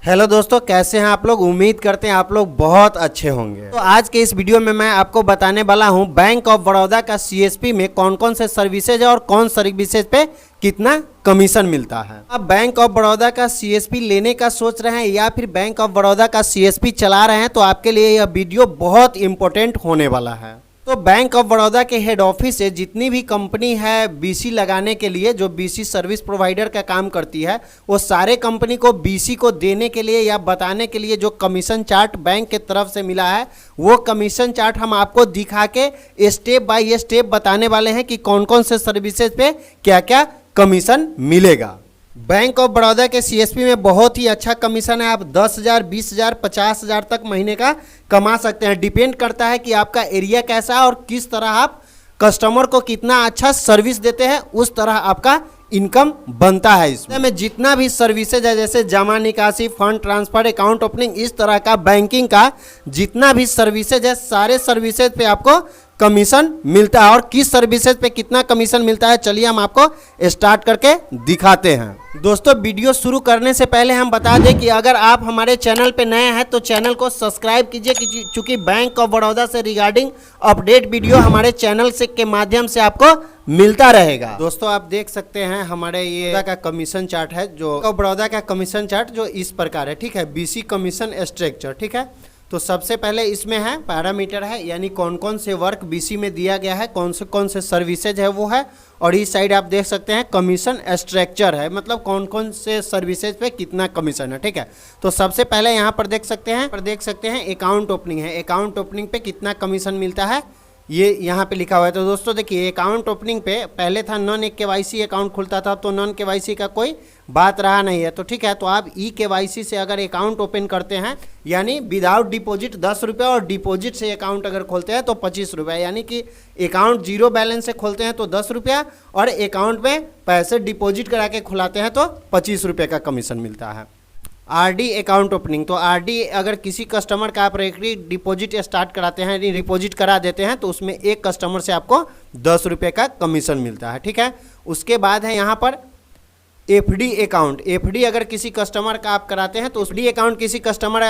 Hello दोस्तों, कैसे हैं आप लोग। उम्मीद करते हैं आप लोग बहुत अच्छे होंगे। तो आज के इस वीडियो में मैं आपको बताने वाला हूं बैंक ऑफ बड़ौदा का सीएसपी में कौन कौन से सर्विसेज है और कौन सर्विसेज पे कितना कमीशन मिलता है। आप बैंक ऑफ बड़ौदा का सीएसपी लेने का सोच रहे हैं या फिर बैंक ऑफ बड़ौदा का सीएसपी चला रहे हैं तो आपके लिए यह वीडियो बहुत इंपॉर्टेंट होने वाला है। तो बैंक ऑफ बड़ौदा के हेड ऑफिस से जितनी भी कंपनी है बीसी लगाने के लिए, जो बीसी सर्विस प्रोवाइडर का काम करती है, वो सारे कंपनी को बीसी को देने के लिए या बताने के लिए जो कमीशन चार्ट बैंक के तरफ से मिला है, वो कमीशन चार्ट हम आपको दिखा के स्टेप बाय स्टेप बताने वाले हैं कि कौन कौन से सर्विसेज पे क्या क्या कमीशन मिलेगा। बैंक ऑफ बड़ौदा के सीएसपी में बहुत ही अच्छा कमीशन है। आप 10,000, 20,000, 50,000 तक महीने का कमा सकते हैं। डिपेंड करता है कि आपका एरिया कैसा है और किस तरह आप कस्टमर को कितना अच्छा सर्विस देते हैं, उस तरह आपका इनकम बनता है। इसमें जितना भी सर्विसेज है, जैसे जमा निकासी, फंड ट्रांसफर, अकाउंट ओपनिंग, इस तरह का बैंकिंग का जितना भी सर्विसेज है, सारे सर्विसेज पे आपको कमीशन मिलता है। और किस सर्विसेज पे कितना कमीशन मिलता है, चलिए हम आपको स्टार्ट करके दिखाते हैं। दोस्तों, वीडियो शुरू करने से पहले हम बता दें कि अगर आप हमारे चैनल पे नए हैं तो चैनल को सब्सक्राइब कीजिए, क्योंकि बैंक ऑफ बड़ौदा से रिगार्डिंग अपडेट वीडियो हमारे चैनल से के माध्यम से आपको मिलता रहेगा। दोस्तों, आप देख सकते हैं हमारे ये का कमीशन चार्ट है, जो बड़ौदा का कमीशन चार्ट जो इस प्रकार है। ठीक है, बीसी कमीशन स्ट्रक्चर। ठीक है, तो सबसे पहले इसमें है पैरामीटर है, यानी कौन कौन से वर्क बीसी में दिया गया है, कौन से सर्विसेज है वो है। और इस साइड आप देख सकते हैं कमीशन स्ट्रक्चर है, मतलब कौन कौन से सर्विसेज पे कितना कमीशन है। ठीक है, तो सबसे पहले यहाँ पर देख सकते हैं अकाउंट ओपनिंग है। अकाउंट ओपनिंग पे कितना कमीशन मिलता है ये यहाँ पे लिखा हुआ है। तो दोस्तों देखिए, अकाउंट ओपनिंग पे पहले था नॉन केवाईसी अकाउंट खुलता था, तो नॉन केवाईसी का कोई बात रहा नहीं है। तो ठीक है, तो आप ई केवाईसी से अगर अकाउंट ओपन करते हैं, यानी विदाउट डिपॉजिट 10 रुपये, और डिपॉजिट से अकाउंट अगर खोलते हैं तो 25 रुपये, यानी कि अकाउंट जीरो बैलेंस से खोलते हैं तो 10 रुपया, और अकाउंट में पैसे डिपॉजिट करा के खुलाते हैं तो 25 रुपये का कमीशन मिलता है। आरडी अकाउंट ओपनिंग, तो आरडी अगर किसी कस्टमर का आप डिपॉजिट स्टार्ट कराते हैं, डिपॉजिट करा देते हैं, तो उसमें एक कस्टमर से आपको 10 रुपये का कमीशन मिलता है। ठीक है, उसके बाद है यहाँ पर एफडी अकाउंट। एफडी अगर किसी कस्टमर का आप कराते हैं तो एफडी अकाउंट किसी कस्टमर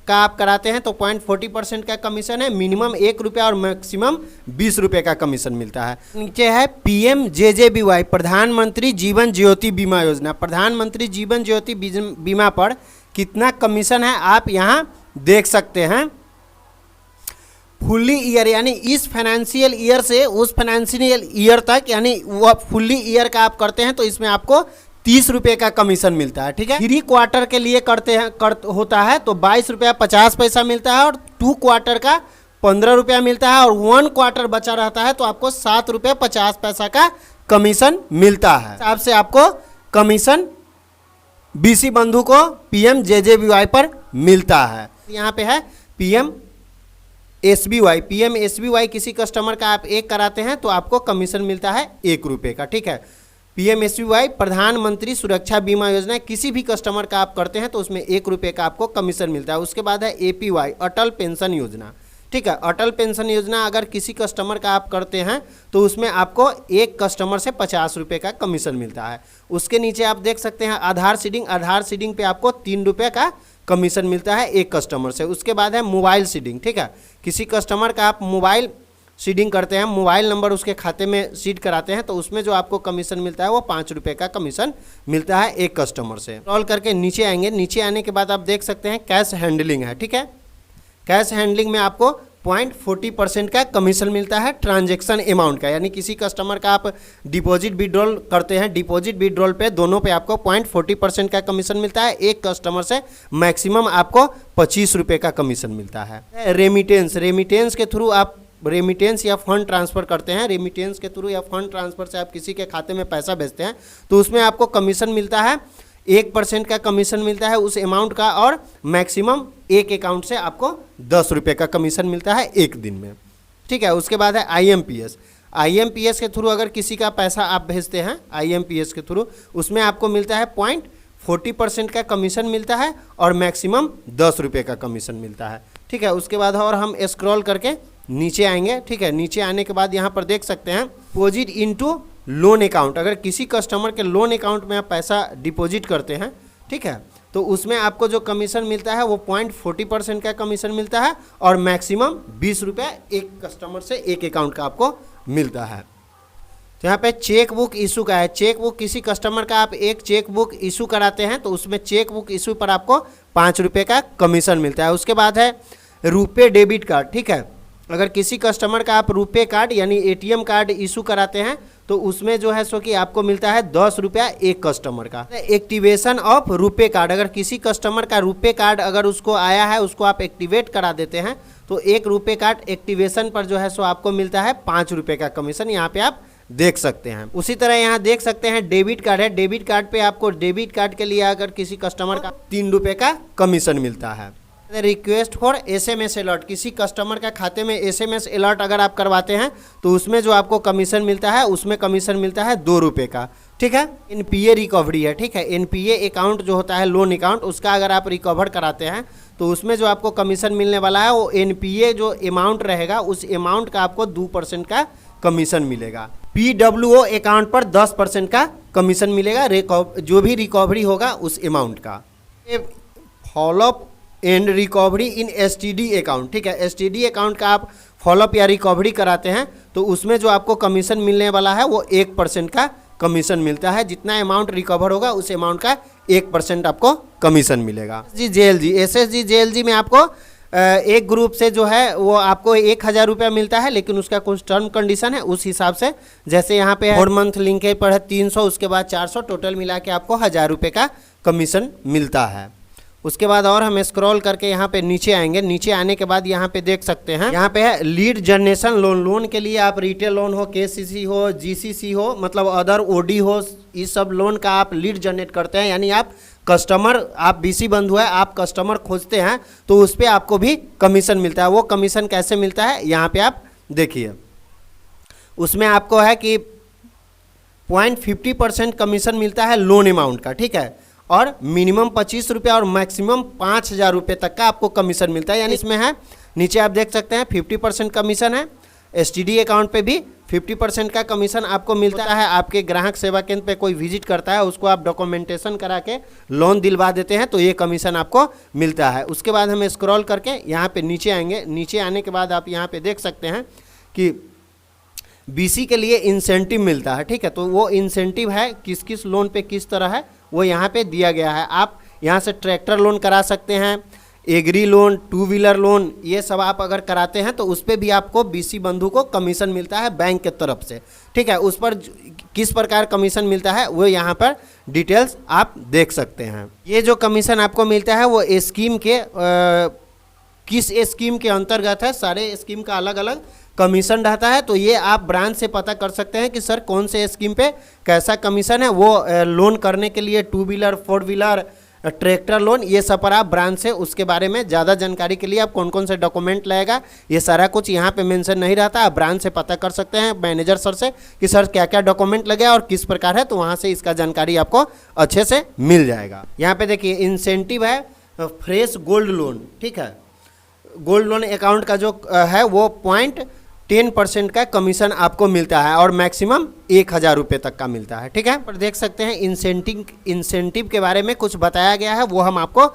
का आप कराते हैं तो 0.40% का कमीशन है। मिनिमम 1 रुपया और मैक्सिमम 20 रुपये का कमीशन मिलता है। नीचे है PMJJBY, प्रधानमंत्री जीवन ज्योति बीमा योजना। प्रधानमंत्री जीवन ज्योति बीमा पर कितना कमीशन है आप यहाँ देख सकते हैं। फुल्ली ईयर, यानी इस फाइनेंशियल ईयर से उस फाइनेंशियल ईयर तक, यानी वो फुल्ली ईयर का आप करते हैं तो इसमें आपको 30 रुपये का कमीशन मिलता है। ठीक है, 3 क्वार्टर के लिए होता है तो 22 रुपया 50 पैसा मिलता है, और 2 क्वार्टर का 15 रुपया मिलता है, और 1 क्वार्टर बचा रहता है तो आपको 7 रुपये 50 पैसा का कमीशन मिलता है। आपसे आपको कमीशन बीसी बंधु को PMJJBY पर मिलता है। यहाँ पे है PMSBY किसी कस्टमर का आप एक कराते हैं तो आपको कमीशन मिलता है 1 रुपये का। ठीक है, PMSBY प्रधानमंत्री सुरक्षा बीमा योजना, किसी भी कस्टमर का आप करते हैं तो उसमें 1 रुपये का आपको कमीशन मिलता है। उसके बाद है APY अटल पेंशन योजना। ठीक है, अटल पेंशन योजना अगर किसी कस्टमर का आप करते हैं तो उसमें आपको एक कस्टमर से 50 रुपये का कमीशन मिलता है। उसके नीचे आप देख सकते हैं आधार सीडिंग। आधार सीडिंग पे आपको 3 रुपये का कमीशन मिलता है एक कस्टमर से। उसके बाद है मोबाइल सीडिंग। ठीक है, किसी कस्टमर का आप मोबाइल सीडिंग करते हैं, मोबाइल नंबर उसके खाते में सीड कराते हैं तो उसमें जो आपको कमीशन मिलता है वो 5 रुपये का कमीशन मिलता है एक कस्टमर से। स्क्रॉल करके नीचे आएंगे, नीचे आने के बाद आप देख सकते हैं कैश हैंडलिंग है। ठीक है, कैश हैंडलिंग में आपको 0.40% का कमीशन मिलता है ट्रांजैक्शन अमाउंट का, यानी किसी कस्टमर का आप डिपॉजिट विड्रॉल करते हैं, डिपॉजिट विड्रॉल पे दोनों पे आपको 0.40% का कमीशन मिलता है। एक कस्टमर से मैक्सिमम आपको 25 रुपये का कमीशन मिलता है। रेमिटेंस के थ्रू आप रेमिटेंस या फंड ट्रांसफ़र करते हैं, रेमिटेंस के थ्रू या फंड ट्रांसफ़र से आप किसी के खाते में पैसा भेजते हैं तो उसमें आपको कमीशन मिलता है 1% का कमीशन मिलता है उस अमाउंट का, और मैक्सिमम एक अकाउंट से आपको 10 रुपये का कमीशन मिलता है एक दिन में। ठीक है, उसके बाद है IMPS के थ्रू अगर किसी का पैसा आप भेजते हैं IMPS के थ्रू, उसमें आपको मिलता है 0.40% का कमीशन मिलता है, और मैक्सिमम 10 रुपये का कमीशन मिलता है। ठीक है, उसके बाद और हम स्क्रॉल करके नीचे आएंगे। ठीक है, नीचे आने के बाद यहाँ पर देख सकते हैं डिपॉजिट इनटू लोन अकाउंट। अगर किसी कस्टमर के लोन अकाउंट में आप पैसा डिपॉजिट करते हैं, ठीक है, तो उसमें आपको जो कमीशन मिलता है वो 0.40% का कमीशन मिलता है और मैक्सिमम 20 रुपये एक कस्टमर से एक अकाउंट का आपको मिलता है। तो यहाँ पे चेक बुक इशू का है। चेक बुक किसी कस्टमर का आप एक चेक बुक इशू कराते हैं तो उसमें चेक बुक इशू पर आपको 5 रुपये का कमीशन मिलता है। उसके बाद है रुपे डेबिट कार्ड, ठीक है। अगर किसी कस्टमर का आप रुपे कार्ड यानी एटीएम कार्ड इशू कराते हैं तो उसमें जो है सो कि आपको मिलता है 10 रुपया एक कस्टमर का। एक्टिवेशन ऑफ रुपे कार्ड, अगर किसी कस्टमर का रुपे कार्ड अगर उसको आया है उसको आप एक्टिवेट करा देते हैं तो एक रुपे कार्ड एक्टिवेशन पर जो है सो आपको मिलता है 5 रुपये का कमीशन। यहाँ पे आप देख सकते हैं। उसी तरह यहाँ देख सकते हैं डेबिट कार्ड है। डेबिट कार्ड पे आपको डेबिट कार्ड के लिए अगर किसी कस्टमर का 3 रुपये का कमीशन मिलता है। रिक्वेस्ट फॉर एसएमएस अलर्ट, किसी कस्टमर का खाते में एसएमएस अलर्ट अगर आप करवाते हैं तो उसमें जो आपको कमीशन मिलता है उसमें कमीशन मिलता है 2 रुपये का, ठीक है। एनपीए रिकवरी है, ठीक है। एनपीए अकाउंट जो होता है लोन अकाउंट, उसका अगर आप रिकवर कराते हैं तो उसमें जो आपको कमीशन मिलने वाला है वो एनपीए जो अमाउंट रहेगा उस अमाउंट का आपको 2% का कमीशन मिलेगा। पीडब्ल्यूओ अकाउंट पर 10% का कमीशन मिलेगा जो भी रिकवरी होगा उस अमाउंट का। Follow up and recovery in STD account, ठीक है। एसटीडी अकाउंट का आप फॉलोअप या रिकवरी कराते हैं तो उसमें जो आपको कमीशन मिलने वाला है वो 1% का कमीशन मिलता है। जितना अमाउंट रिकवर होगा उस अमाउंट का 1% आपको कमीशन मिलेगा। जेएलजी, एसएसजी जेएलजी में आपको एक ग्रुप से जो है वो आपको 1000 रुपया मिलता है, लेकिन उसका कुछ टर्म कंडीशन है उस हिसाब से। जैसे यहाँ पे 4 मंथ लिंकेज पर है 300, उसके बाद 400, टोटल मिला के आपको 1000 रुपये का कमीशन मिलता है। उसके बाद और हम स्क्रॉल करके यहाँ पे नीचे आएंगे। नीचे आने के बाद यहाँ पे देख सकते हैं, यहाँ पे है लीड जनरेशन लोन। लोन के लिए आप रिटेल लोन हो, केसीसी हो, जीसीसी हो, मतलब अदर ओडी हो, इस सब लोन का आप लीड जनरेट करते हैं। यानी आप कस्टमर, आप बीसी बंधु है, आप कस्टमर खोजते हैं तो उस पर आपको भी कमीशन मिलता है। वो कमीशन कैसे मिलता है यहाँ पे आप देखिए। उसमें आपको है कि 0.50% कमीशन मिलता है लोन अमाउंट का, ठीक है। और मिनिमम 25 रुपया और मैक्सिमम 5000 रुपये तक का आपको कमीशन मिलता है। यानी इसमें है, नीचे आप देख सकते हैं 50% कमीशन है। एसटीडी अकाउंट पे भी 50% का कमीशन आपको मिलता है। आपके ग्राहक सेवा केंद्र पे कोई विजिट करता है, उसको आप डॉक्यूमेंटेशन करा के लोन दिलवा देते हैं तो ये कमीशन आपको मिलता है। उसके बाद हम स्क्रॉल करके यहाँ पे नीचे आएंगे। नीचे आने के बाद आप यहाँ पे देख सकते हैं कि बीसी के लिए इंसेंटिव मिलता है, ठीक है। तो वो इंसेंटिव है किस किस लोन पे किस तरह है वो यहाँ पे दिया गया है। आप यहाँ से ट्रैक्टर लोन करा सकते हैं, एग्री लोन, 2 व्हीलर लोन, ये सब आप अगर कराते हैं तो उस पर भी आपको बीसी बंधु को कमीशन मिलता है बैंक के तरफ से, ठीक है। उस पर किस प्रकार कमीशन मिलता है वो यहाँ पर डिटेल्स आप देख सकते हैं। ये जो कमीशन आपको मिलता है वो स्कीम के किस स्कीम के अंतर्गत है, सारे स्कीम का अलग अलग कमीशन रहता है। तो ये आप ब्रांच से पता कर सकते हैं कि सर कौन से स्कीम पे कैसा कमीशन है। वो लोन करने के लिए 2 व्हीलर, 4 व्हीलर, ट्रैक्टर लोन, ये सब पर आप ब्रांच से उसके बारे में ज़्यादा जानकारी के लिए आप कौन कौन से डॉक्यूमेंट लगेगा ये सारा कुछ यहाँ पे मेंशन नहीं रहता। आप ब्रांच से पता कर सकते हैं मैनेजर सर से कि सर क्या क्या डॉक्यूमेंट लगे और किस प्रकार है, तो वहाँ से इसका जानकारी आपको अच्छे से मिल जाएगा। यहाँ पे देखिए इंसेंटिव है फ्रेश गोल्ड लोन, ठीक है। गोल्ड लोन अकाउंट का जो है वो 0.10% का कमीशन आपको मिलता है और मैक्सिमम 1000 रुपये तक का मिलता है, ठीक है। पर देख सकते हैं इंसेंटिव के बारे में कुछ बताया गया है, वो हम आपको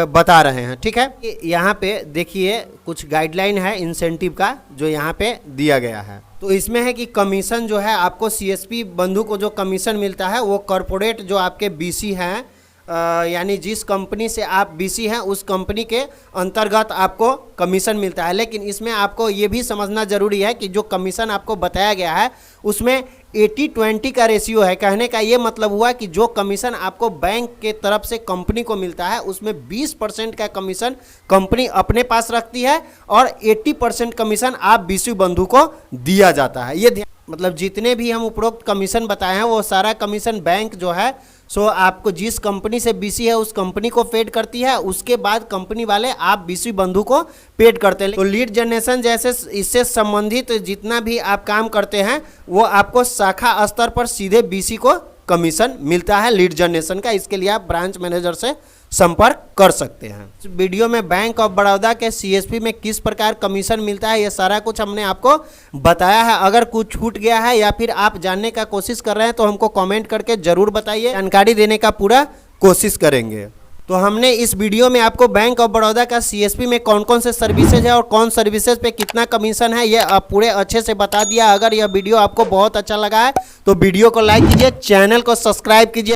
बता रहे हैं, ठीक है। यहाँ पे देखिए कुछ गाइडलाइन है इंसेंटिव का जो यहाँ पे दिया गया है। तो इसमें है कि कमीशन जो है आपको सीएसपी बंधु को जो कमीशन मिलता है वो कॉरपोरेट जो आपके बीसी हैं, यानी जिस कंपनी से आप बीसी हैं उस कंपनी के अंतर्गत आपको कमीशन मिलता है। लेकिन इसमें आपको ये भी समझना ज़रूरी है कि जो कमीशन आपको बताया गया है उसमें 80-20 का रेशियो है। कहने का ये मतलब हुआ कि जो कमीशन आपको बैंक के तरफ से कंपनी को मिलता है उसमें 20% का कमीशन कंपनी अपने पास रखती है और 80% कमीशन आप बीसी बंधु को दिया जाता है। ये मतलब जितने भी हम उपरोक्त कमीशन बताए हैं वो सारा कमीशन बैंक जो है सो आपको जिस कंपनी से बीसी है उस कंपनी को पेड करती है, उसके बाद कंपनी वाले आप बीसी बंधु को पेड करते हैं। तो लीड जनरेशन जैसे इससे संबंधित जितना भी आप काम करते हैं वो आपको शाखा स्तर पर सीधे बीसी को कमीशन मिलता है लीड जनरेशन का। इसके लिए आप ब्रांच मैनेजर से संपर्क कर सकते हैं। इस वीडियो में बैंक ऑफ बड़ौदा के सीएसपी में किस प्रकार कमीशन मिलता है ये सारा कुछ हमने आपको बताया है। अगर कुछ छूट गया है या फिर आप जानने का कोशिश कर रहे हैं तो हमको कमेंट करके जरूर बताइए, जानकारी देने का पूरा कोशिश करेंगे। तो हमने इस वीडियो में आपको बैंक ऑफ बड़ौदा का सीएसपी में कौन कौन से सर्विसेज है और कौन सर्विसेज पे कितना कमीशन है, ये आप पूरे अच्छे से बता दिया। अगर यह वीडियो आपको बहुत अच्छा लगा है तो वीडियो को लाइक कीजिए, चैनल को सब्सक्राइब कीजिए।